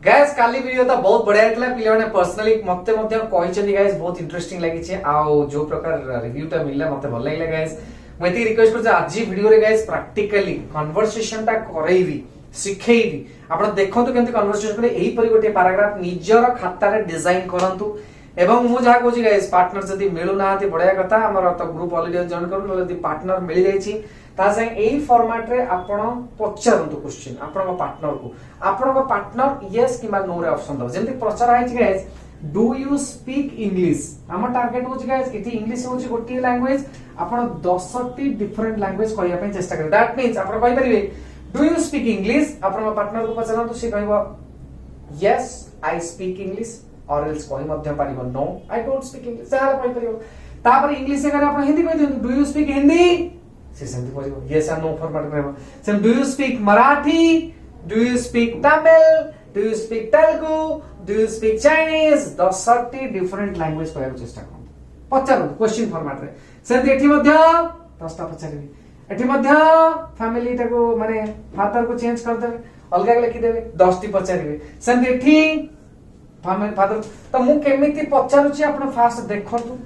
Guys काली video तो बहुत बढ़िया थला पिले माने पर्सनली मते मते कहिसेंदी गाइस बहुत इंटरेस्टिंग लागि छै आ जो प्रकार रिव्यू ता मिलला मते भल लागला गाइस मैं रिक्वेस्ट कर आज वीडियो रे गाइस प्रैक्टिकली कन्वर्सेशन ता करैबी सिखेइबी आपण देखंतु केमति कन्वर्सेशन करे एही परि गोटे पैराग्राफ निजर खाता रे डिजाइन करंतु एवं मु जहा कहूची गाइस पार्टनर जदी मिलु नाहाती बढ़िया कथा हमर तो ग्रुप ऑलरेडी जॉइन करू जदी पार्टनर मिल जाईची ता संग एही फॉर्मेट रे आपण पचारंतु क्वेश्चन आपण पार्टनर को आपण पार्टनर यस किबा नो रे ऑप्शन दो जेंति प्रचार आइछ guys do you speak English हम टारगेट होची गाइस इति इंग्लिश होची गोटी लैंग्वेज आपण 10 टी डिफरेंट लैंग्वेज कहिया पे चेष्टा करे दैट मींस आपण कहि परिबे डू यू स्पीक इंग्लिश आपण पार्टनर को पचारंतु से कहबो yes I speak English or else कहि मध्य पारिबो no I don't speak English सारा कहि परिबो तापर इंग्लिश से करे आपण हिंदी कहि दियंतु डू यू स्पीक हिंदी से सेंति परिबो यस और नो फॉर्मेट करबो same do you speak Marathi do you speak Tamil do you speak Telugu do you speak Chinese 10 different language कहया चेष्टा करु पचारु क्वेश्चन फॉर्मेट रे सेंति एठी मध्य 10 टा पचारिबी एठी मध्य फैमिली टाको माने फादर को चेंज कर देबे अलगा लिखि देबे 10 टी पचारिबे सेंति एठी फादर तो मु केमिति पचारुची आपण फास्ट देखंतु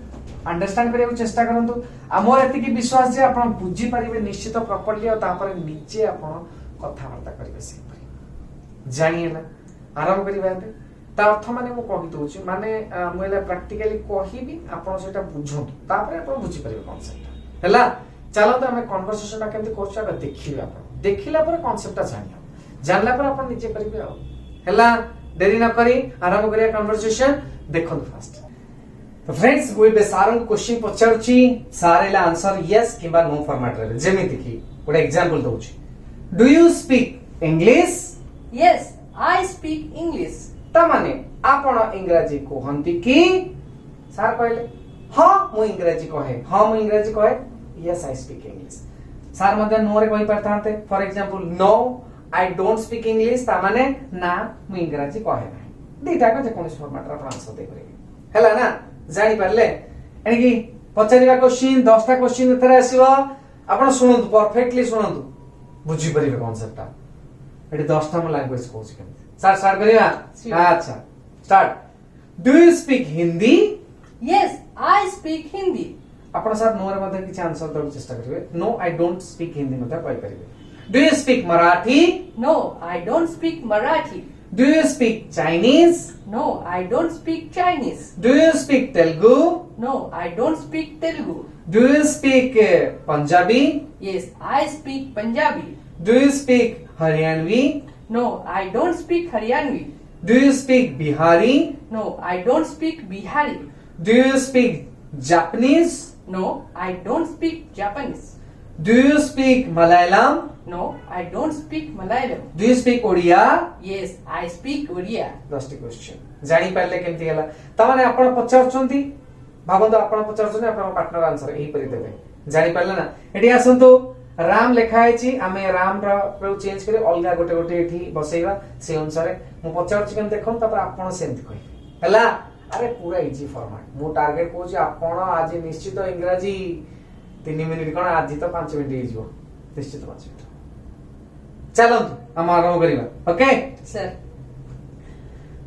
अंडरस्टैंड करिया चेष्टा करंतु हमर एति की विश्वास जे आपण बुझी परिबे निश्चित प्रॉपर्ली और तापर नीचे आपण कथा वार्ता करिवे से परि जानिए ना आरंभ करिबा ता अर्थ माने मु कहि दोची माने मुला प्रैक्टिकली कहिबी आपण सेटा बुझंतु तापर आपण बुझी परिबे कांसेप्ट हला चलो तो हमें कन्वर्सेशन केमति करछा देखिबा आपण देखिला पर कांसेप्ट जानियो जानला पर आपण नीचे करिबे आ हला देरी न करी आरंभ करिया कन्वर्सेशन देखो फास्ट तो फ्रेंड्स कोई बेसारन क्वेश्चन पचारची सारेला आंसर यस किबा नो फॉर्मेट रे जेमिति की गोटे एग्जांपल दोची do you speak English yes I speak English ता माने आपण इंग्रजी कहंती की सर कहले हां मु इंग्रजी कहे हां मु इंग्रजी कहे yes I speak English sir मते नो रे कहि परथाते for example no I don't speak English ता माने ना मु इंग्रजी कहे ना दीटा को जे कोनस फॉर्मेट रा आंसर दे करे हला ना जानि परले एनी की पचारिबा क्वेश्चन 10 टा क्वेश्चन एथरा आसीबो आपण सुनंतु परफेक्टली सुनंतु बुझी परिबे कांसेप्ट एटी 10 टा लैंग्वेज कोच केमति सर स्टार्ट करिया अच्छा start do you speak Hindi yes I speak Hindi आपण सर नो रे मध्ये किछ आंसर दउ चेष्टा करिवे no I don't speak Hindi मध्ये कहि परिबे Do you speak Marathi? No, I don't speak Marathi. Do you speak Chinese? No, I don't speak Chinese. Do you speak Telugu? No, I don't speak Telugu. Do you speak Punjabi? Yes, I speak Punjabi. Do you speak Haryanvi? No, I don't speak Haryanvi. Do you speak Bihari? No, I don't speak Bihari. Do you speak Japanese? No, I don't speak Japanese. Do you speak Malayalam? No, I don't speak Malayalam. Do you speak Odia? Yes, I speak Odia. Last question. जानि पारले केमति हला त माने आपण पचारचंती भाबंतु आपण पचारचंती आपण partner answer एही परि देबे जानि पारले ना एठी आसंतु राम लेखा आइछि आमे राम रा चेंज करे अलगा गोटे गोटे एठी बसैबा से अनुसार मु पचारछि केम देखम त आपण सेमति कहि हला अरे पूरा इजी फॉर्मेट मु टारगेट कोछि आपण आज निश्चित इंग्रजी 3 मिनिट कोन आज तो 5 मिनिट हिजो निश्चित 5 मिनिट चलो हम आरंभ करिबा okay sir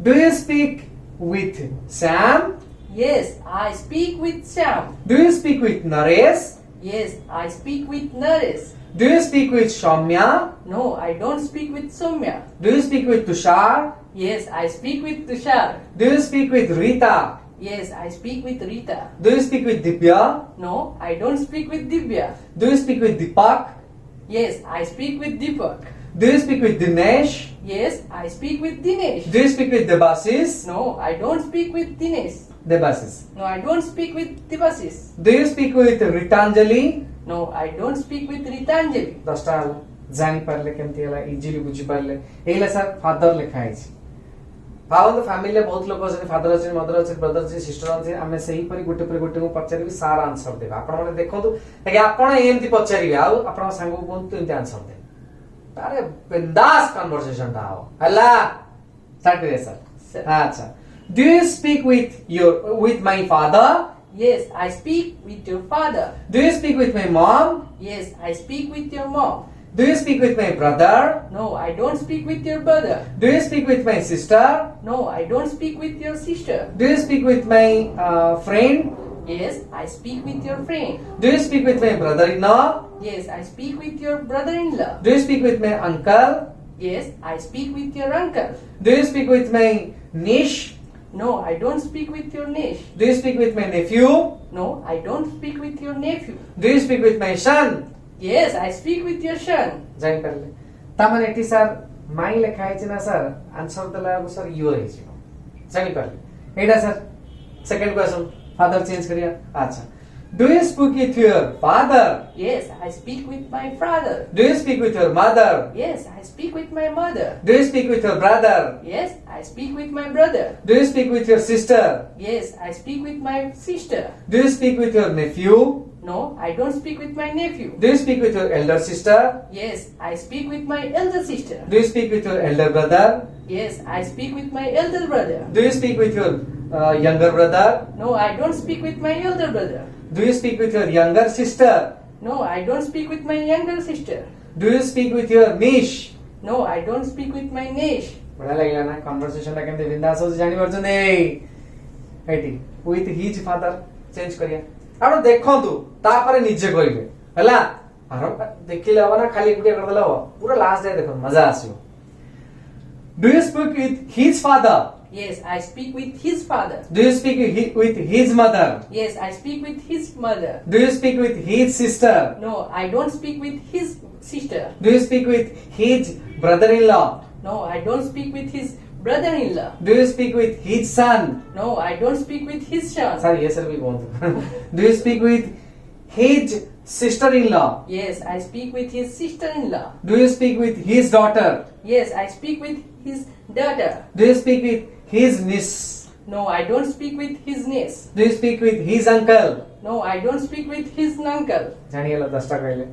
do you speak with Sam Yes, I speak with Sam. Do you speak with Naresh Yes, I speak with Naresh. Do you speak with Soumya No, I don't speak with Soumya. Do you speak with Tushar Yes, I speak with Tushar. Do you speak with Rita Yes, I speak with Rita. Do you speak with Divya No, I don't speak with Divya. Do you speak with Deepak Yes, I speak with Deepak. Do you speak with Dinesh Yes, I speak with Dinesh. Do you speak with Debasish No, I don't speak with Dinesh. Debasish No, I don't speak with Devasis. Do you speak with Ritanjali No, I don't speak with Ritanjali. 10 टा जानि पारले केमति हला easily बुझी पारले एला sir father लिखा आइछि भावंत family बहुत लोक अछन father अछन mother अछन brother अछन sister अछन हमें सही परि गोटे पर गोटे को पचारिबी सार आंसर देबा आपण माने देखंतु कि आपण एमति पचारिबे आ आपण संग को कोन एमति आंसर दे अरे बिंदास कन्वर्सेशन ता हो हला स्टार्ट करिए सर अच्छा do you speak with my father Yes, I speak with your father. Do you speak with my mom Yes, I speak with your mom. Do you speak with my brother? No, I don't speak with your brother. Do you speak with my sister? No, I don't speak with your sister. Do you speak with my friend? Yes, I speak with your friend. Do you speak with my brother-in-law? Yes, I speak with your brother-in-law. Do you speak with my uncle? Yes, I speak with your uncle. Do you speak with my niece? No, I don't speak with your niece. Do you speak with my nephew? No, I don't speak with your nephew. Do you speak with my son? Yes, I speak with your son. ଜାଣିପାରିଲେ ତାମାନେ ଏଠି sir ମାଇ ଲେଖା ହେଇଛି ନା sir answer ଦେଲା ବେଳକୁ sir your ହେଇଯିବ ଜାଣିପାରିଲେ ଏଇଟା sir second question father change करिया अच्छा do you speak with your father Yes, I speak with my father. Do you speak with your mother Yes, I speak with my mother. Do you speak with your brother Yes, I speak with my brother. Do you speak with your sister Yes, I speak with my sister. Do you speak with your nephew No, I don't speak with my nephew. Do you speak with your Elder sister Yes, I speak with my elder sister. Do you speak with your Elder brother Yes, I speak with my elder brother. Do you speak with your younger brother No, I don't speak with my elder brother. do you speak with your younger sister No, I don't speak with my younger sister. do you speak with your niece No, I don't speak with my niece. बड़ा लागला ना conversation टा केमते बिंदास हो जानि परछने एटी with his father change करिया आपण देखंतु तापर निजे कहिबे हला आरो देखिले हो ना खाली गुटिया कर देला हो पूरा लास्ट डे देखो मजा आसीयो do you speak with his father Yes, I speak with his father. do you speak with his mother Yes, I speak with his mother. do you speak with his sister No, I don't speak with his sister. do you speak with his brother-in-law No, I don't speak with his brother-in-law. do you speak with his son No, I don't speak with his son. Sir, yes, sir, we want. Do you speak with his sister-in-law? Yes, I speak with his sister-in-law. Do you speak with his daughter? Yes, I speak with his daughter. Do you speak with his niece? No, I don't speak with his niece. Do you speak with his uncle? No, I don't speak with his uncle. जानिएला 10टा कहले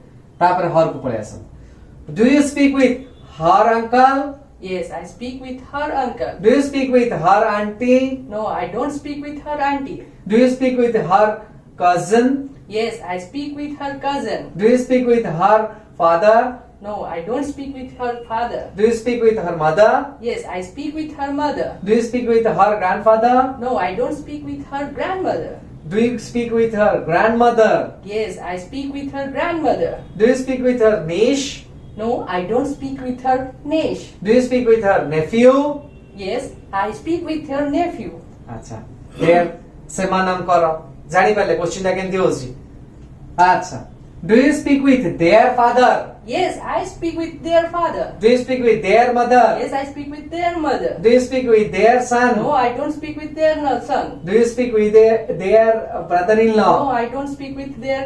तापर हर को पळे आसन Do you speak with her uncle? Yes, I speak with her uncle. Do you speak with her auntie? No, I don't speak with her auntie. Do you speak with her cousin? Yes, I speak with her cousin. Do you speak with her father? No, I don't speak with her father. Do you speak with her mother? Yes, I speak with her mother. Do you speak with her grandfather? No, I don't speak with her grandmother. Do you speak with her grandmother? Yes, I speak with her grandmother. Do you speak with her niece? No, I don't speak with her niece. Do you speak with her nephew? Yes, I speak with her nephew. अच्छा देर ସେମାନଙ୍କର ଜାଣିପାରିଲେ question ଟା କେମିତି ହୋଉଛି ଆଚ୍ଛା Do you speak with their father? Yes, I speak with their father. Do you speak with their mother? Yes, I speak with their mother. Do you speak with their son? No, I don't speak with their son. Do you speak with their brother-in-law? No, I don't speak with their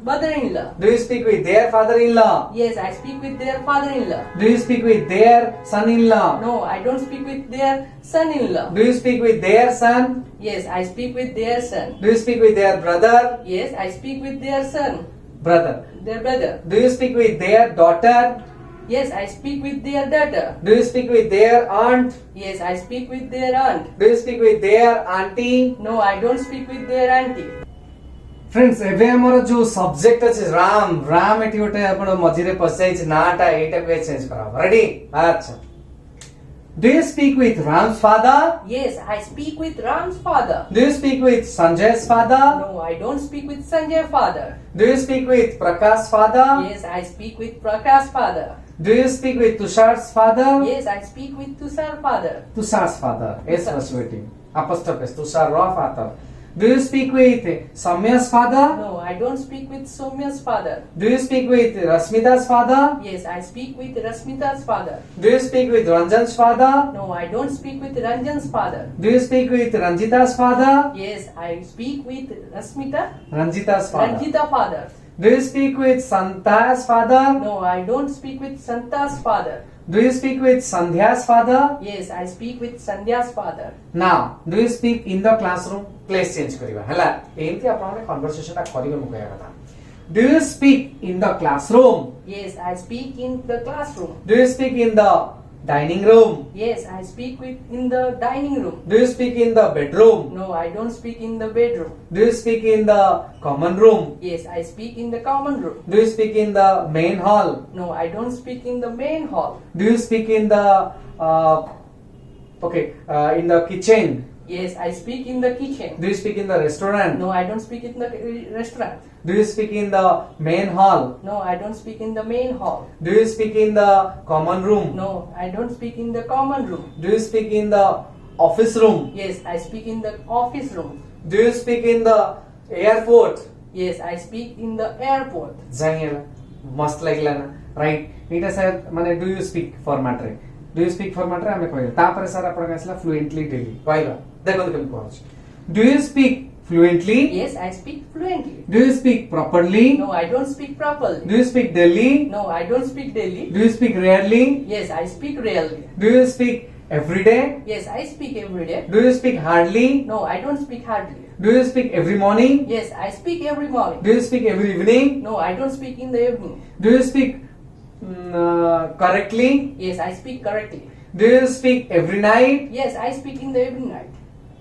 mother-in-law. Do you speak with their father-in-law? Yes, I speak with their father-in-law. Do you speak with their son-in-law? No, I don't speak with their son-in-law. Do you speak with their son? Yes, I speak with their son. Do you speak with their brother? Yes, I speak with their son. Brother. Their brother. Do you speak with their daughter? Yes, I speak with their daughter. Do you speak with their aunt? Yes, I speak with their aunt. Do you speak with their auntie? No, I don't speak with their auntie. Friends एबे हमर जो subject अछि Ram Ram eighty ओटे आपण मझिरे पसाइ छि नाटा एटा पे change करा ready अच्छा Do you speak with Ram's father? Yes, I speak with Ram's father. Do you speak with Sanjay's father? No, I don't speak with Sanjay's father. Do you speak with Prakash's father? Yes, I speak with Prakash's father. Do you speak with Tushar's father? Yes, I speak with Tushar's father. Tushar's father. S Tushar. was waiting. Apostrophe S. Tushar raw father. Do you speak with Samya's father? No, I don't speak with Somya's father. Do you speak with Rasmita's father? Yes, I speak with Rasmita's father. Do you speak with Ranjan's father? No, I don't speak with Ranjan's father. Do you speak with Ranjita's father? Yes, I speak with Rasmita, Ranjita's father. Ranjita father. Do you speak with Santa's father? No, I don't speak with Santa's father. Do you speak with Sandhya's father? Yes, I speak with Sandhya's father. Now, do you speak in the classroom? Place change करिवा हला एमती आपण conversation ता करिवे मु कहया कथा Do you speak in the classroom? Yes, I speak in the classroom. Do you speak in the dining room? Yes, I speak with in the dining room. Do you speak in the bedroom? No, I don't speak in the bedroom. Do you speak in the common room? Yes, I speak in the common room. Do you speak in the main hall? No, I don't speak in the main hall. Do you speak in the in the kitchen? Yes, I speak in the kitchen. Do you speak in the restaurant? No, I don't speak in the restaurant. Do you speak in the main hall? No, I don't speak in the main hall. Do you speak in the common room? No, I don't speak in the common room. Do you speak in the office room? Yes, I speak in the office room. Do you speak in the airport? Yes, I speak in the airport. ଜାଣିହେଲା ମସ୍ତ ଲାଗିଲା ନା right ଏଇଟା sir ମାନେ ଡୁ you speak format ରେ ଡୁ you speak format ରେ ଆମେ କହିବା ତାପରେ ସାର୍ ଆପଣଙ୍କ ଆସିଲା ଫ୍ଲୁଏଣ୍ଟଲି ଡେଲି କହିବା ଦେଖନ୍ତୁ କେମିତି କହୁଛି do you speak fluently? Yes, I speak fluently. Do you speak properly? No, I don't speak properly. Do you speak daily? No, I don't speak daily. Do you speak rarely? Yes, I speak rarely. Do you speak every day? Yes, I speak every day. Do you speak hardly? No, I don't speak hardly. Do you speak every morning? Yes, I speak every morning. Do you speak every evening? No, I don't speak in the evening. Do you speak correctly? Yes, I speak correctly. Do you speak every night? Yes, I speak in the every night.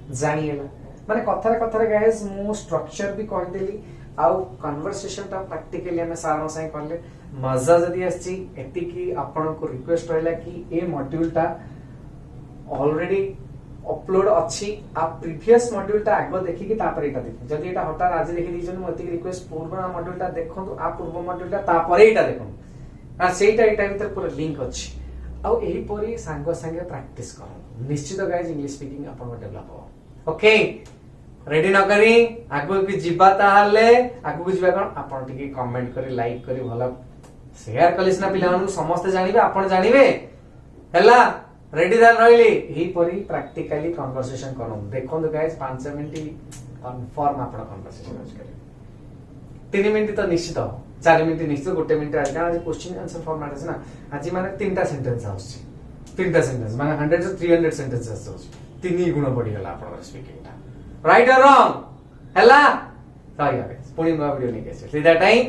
ଜାଣିହେଲା ମାନେ କଥାରେ କଥାରେ guys ମୁଁ structure ବି କହିଦେଲି ଆଉ conversation ଟା practically ଆମେ ସାରଙ୍କ ସାଙ୍ଗେ କଲେ ମଜା ଯଦି ଆସିଛି ଏତିକି ଆପଣଙ୍କୁ ରିକ୍ୱେଷ୍ଟ ରହିଲା କି ଏ ମଡ୍ୟୁଲ ଟା ଅଲରେଡି ଅପଲୋଡ ଅଛି आ प्रीवियस मॉड्यूल टा आगो देखिକି तापर एटा देखि जदी एटा हटार आज देखि दिजन म एतिक रिक्वेस्ट पूर्व मॉड्यूल टा देखंतु आ पूर्व मॉड्यूल टा तापर एटा देखंतु आ सेटा एटा भीतर पूरा लिंक अछि आ एही परी सांग संगे प्रैक्टिस करो निश्चित गाइस इंग्लिश स्पीकिंग आपन डेवलप हो ओके रेडी न करी आगो भी जिबा ताहाले आगो को जिबा कोन आपन टिके कमेंट करी लाइक करी भला शेयर कलिस ना पिला मानु समस्त जानिबे आपन जानिबे हला रेडी दाल रहिली एही परी प्रैक्टिकली कन्वर्सेशन करो देखो तो गाइस 5 मिनिट कंफर्म आपन कन्वर्सेशन आज करे 3 मिनिट तो निश्चित हो 4 मिनिट निश्चित गोटे मिनिट आज आज क्वेश्चन आंसर फॉर्मेट আছে না আজি মানে তিনটা সেন্টেন্স আসছে তিনটা সেন্টেন্স মানে 100 to 300 সেন্টেন্স আসছে तीन गुण बढ़ी गला आपन स्पीकिंग टा राइट और रॉन्ग हला सही है पुणी नवा वीडियो लेके आसे सी दैट टाइम